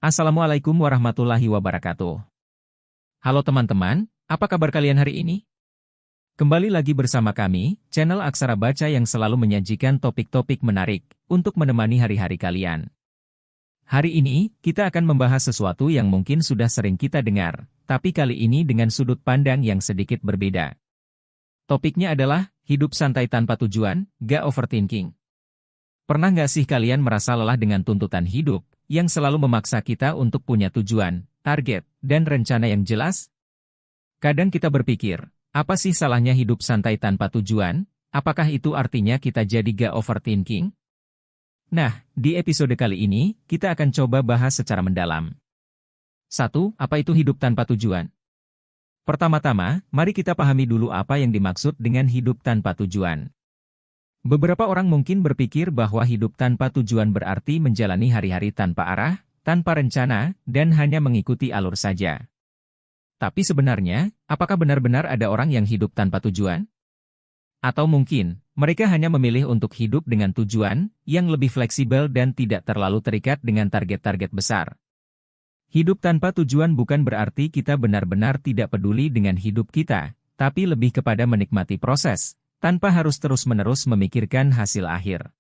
Assalamualaikum warahmatullahi wabarakatuh. Halo teman-teman, apa kabar kalian hari ini? Kembali lagi bersama kami, channel Aksara Baca yang selalu menyajikan topik-topik menarik untuk menemani hari-hari kalian. Hari ini, kita akan membahas sesuatu yang mungkin sudah sering kita dengar, tapi kali ini dengan sudut pandang yang sedikit berbeda. Topiknya adalah, hidup santai tanpa tujuan, gak overthinking. Pernah nggak sih kalian merasa lelah dengan tuntutan hidup, yang selalu memaksa kita untuk punya tujuan, target, dan rencana yang jelas? Kadang kita berpikir, apa sih salahnya hidup santai tanpa tujuan? Apakah itu artinya kita jadi gak overthinking? Nah, di episode kali ini, kita akan coba bahas secara mendalam. 1. Apa itu hidup tanpa tujuan? Pertama-tama, mari kita pahami dulu apa yang dimaksud dengan hidup tanpa tujuan. Beberapa orang mungkin berpikir bahwa hidup tanpa tujuan berarti menjalani hari-hari tanpa arah, tanpa rencana, dan hanya mengikuti alur saja. Tapi sebenarnya, apakah benar-benar ada orang yang hidup tanpa tujuan? Atau mungkin, mereka hanya memilih untuk hidup dengan tujuan, yang lebih fleksibel dan tidak terlalu terikat dengan target-target besar. Hidup tanpa tujuan bukan berarti kita benar-benar tidak peduli dengan hidup kita, tapi lebih kepada menikmati proses, tanpa harus terus-menerus memikirkan hasil akhir.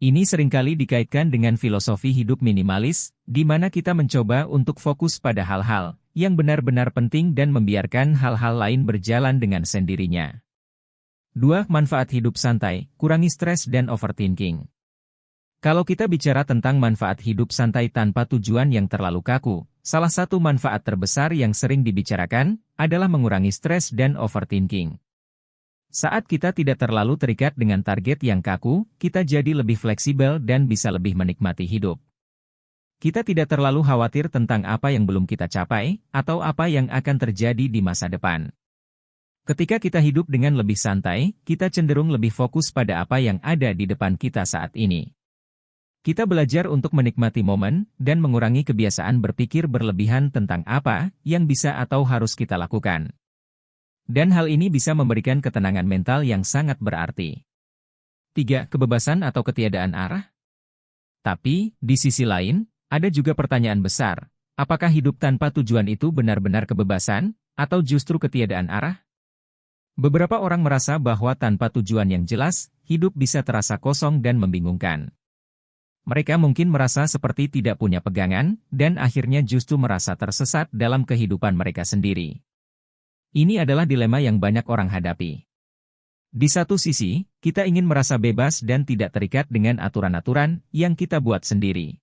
Ini seringkali dikaitkan dengan filosofi hidup minimalis, di mana kita mencoba untuk fokus pada hal-hal yang benar-benar penting dan membiarkan hal-hal lain berjalan dengan sendirinya. 2. Manfaat hidup santai, kurangi stres dan overthinking. Kalau kita bicara tentang manfaat hidup santai tanpa tujuan yang terlalu kaku, salah satu manfaat terbesar yang sering dibicarakan adalah mengurangi stres dan overthinking. Saat kita tidak terlalu terikat dengan target yang kaku, kita jadi lebih fleksibel dan bisa lebih menikmati hidup. Kita tidak terlalu khawatir tentang apa yang belum kita capai, atau apa yang akan terjadi di masa depan. Ketika kita hidup dengan lebih santai, kita cenderung lebih fokus pada apa yang ada di depan kita saat ini. Kita belajar untuk menikmati momen, dan mengurangi kebiasaan berpikir berlebihan tentang apa yang bisa atau harus kita lakukan. Dan hal ini bisa memberikan ketenangan mental yang sangat berarti. 3. Kebebasan atau ketiadaan arah? Tapi, di sisi lain, ada juga pertanyaan besar. Apakah hidup tanpa tujuan itu benar-benar kebebasan, atau justru ketiadaan arah? Beberapa orang merasa bahwa tanpa tujuan yang jelas, hidup bisa terasa kosong dan membingungkan. Mereka mungkin merasa seperti tidak punya pegangan, dan akhirnya justru merasa tersesat dalam kehidupan mereka sendiri. Ini adalah dilema yang banyak orang hadapi. Di satu sisi, kita ingin merasa bebas dan tidak terikat dengan aturan-aturan yang kita buat sendiri.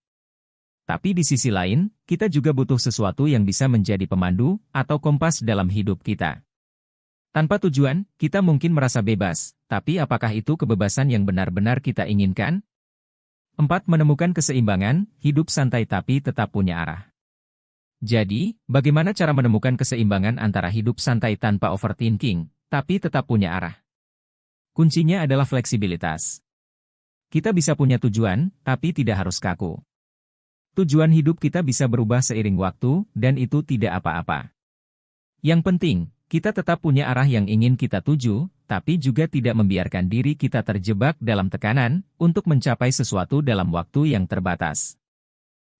Tapi di sisi lain, kita juga butuh sesuatu yang bisa menjadi pemandu atau kompas dalam hidup kita. Tanpa tujuan, kita mungkin merasa bebas, tapi apakah itu kebebasan yang benar-benar kita inginkan? 4. Menemukan keseimbangan, hidup santai tapi tetap punya arah. Jadi, bagaimana cara menemukan keseimbangan antara hidup santai tanpa overthinking, tapi tetap punya arah? Kuncinya adalah fleksibilitas. Kita bisa punya tujuan, tapi tidak harus kaku. Tujuan hidup kita bisa berubah seiring waktu, dan itu tidak apa-apa. Yang penting, kita tetap punya arah yang ingin kita tuju, tapi juga tidak membiarkan diri kita terjebak dalam tekanan untuk mencapai sesuatu dalam waktu yang terbatas.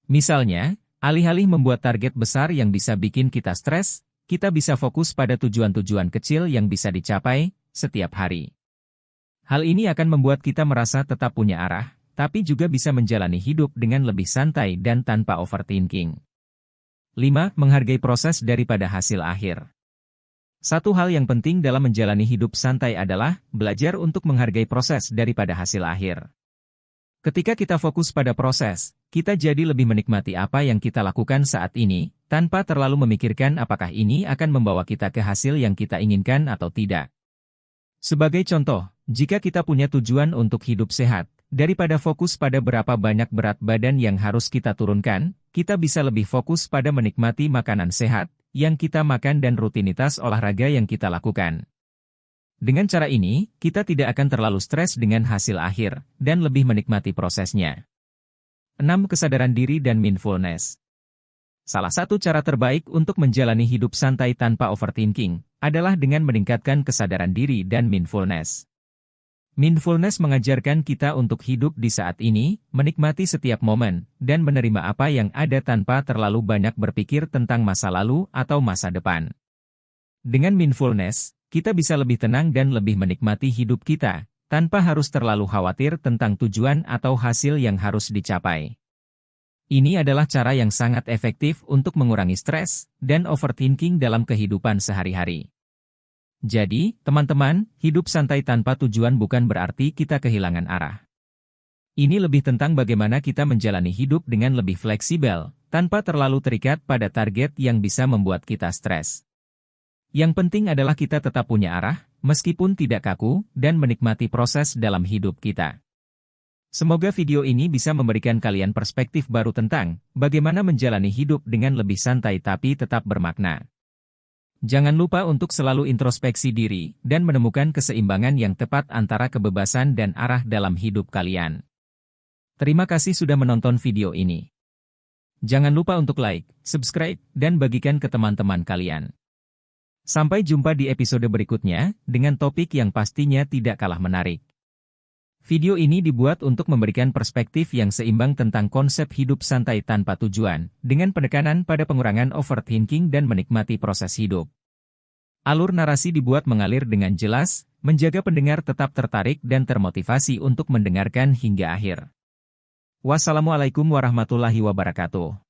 Misalnya, alih-alih membuat target besar yang bisa bikin kita stres, kita bisa fokus pada tujuan-tujuan kecil yang bisa dicapai setiap hari. Hal ini akan membuat kita merasa tetap punya arah, tapi juga bisa menjalani hidup dengan lebih santai dan tanpa overthinking. 5. Menghargai proses daripada hasil akhir. Satu hal yang penting dalam menjalani hidup santai adalah belajar untuk menghargai proses daripada hasil akhir. Ketika kita fokus pada proses, kita jadi lebih menikmati apa yang kita lakukan saat ini, tanpa terlalu memikirkan apakah ini akan membawa kita ke hasil yang kita inginkan atau tidak. Sebagai contoh, jika kita punya tujuan untuk hidup sehat, daripada fokus pada berapa banyak berat badan yang harus kita turunkan, kita bisa lebih fokus pada menikmati makanan sehat yang kita makan dan rutinitas olahraga yang kita lakukan. Dengan cara ini, kita tidak akan terlalu stres dengan hasil akhir, dan lebih menikmati prosesnya. 6. Kesadaran diri dan mindfulness. Salah satu cara terbaik untuk menjalani hidup santai tanpa overthinking, adalah dengan meningkatkan kesadaran diri dan mindfulness. Mindfulness mengajarkan kita untuk hidup di saat ini, menikmati setiap momen, dan menerima apa yang ada tanpa terlalu banyak berpikir tentang masa lalu atau masa depan. Dengan mindfulness, kita bisa lebih tenang dan lebih menikmati hidup kita, tanpa harus terlalu khawatir tentang tujuan atau hasil yang harus dicapai. Ini adalah cara yang sangat efektif untuk mengurangi stres dan overthinking dalam kehidupan sehari-hari. Jadi, teman-teman, hidup santai tanpa tujuan bukan berarti kita kehilangan arah. Ini lebih tentang bagaimana kita menjalani hidup dengan lebih fleksibel, tanpa terlalu terikat pada target yang bisa membuat kita stres. Yang penting adalah kita tetap punya arah, meskipun tidak kaku, dan menikmati proses dalam hidup kita. Semoga video ini bisa memberikan kalian perspektif baru tentang bagaimana menjalani hidup dengan lebih santai tapi tetap bermakna. Jangan lupa untuk selalu introspeksi diri dan menemukan keseimbangan yang tepat antara kebebasan dan arah dalam hidup kalian. Terima kasih sudah menonton video ini. Jangan lupa untuk like, subscribe, dan bagikan ke teman-teman kalian. Sampai jumpa di episode berikutnya, dengan topik yang pastinya tidak kalah menarik. Video ini dibuat untuk memberikan perspektif yang seimbang tentang konsep hidup santai tanpa tujuan, dengan penekanan pada pengurangan overthinking dan menikmati proses hidup. Alur narasi dibuat mengalir dengan jelas, menjaga pendengar tetap tertarik dan termotivasi untuk mendengarkan hingga akhir. Wassalamualaikum warahmatullahi wabarakatuh.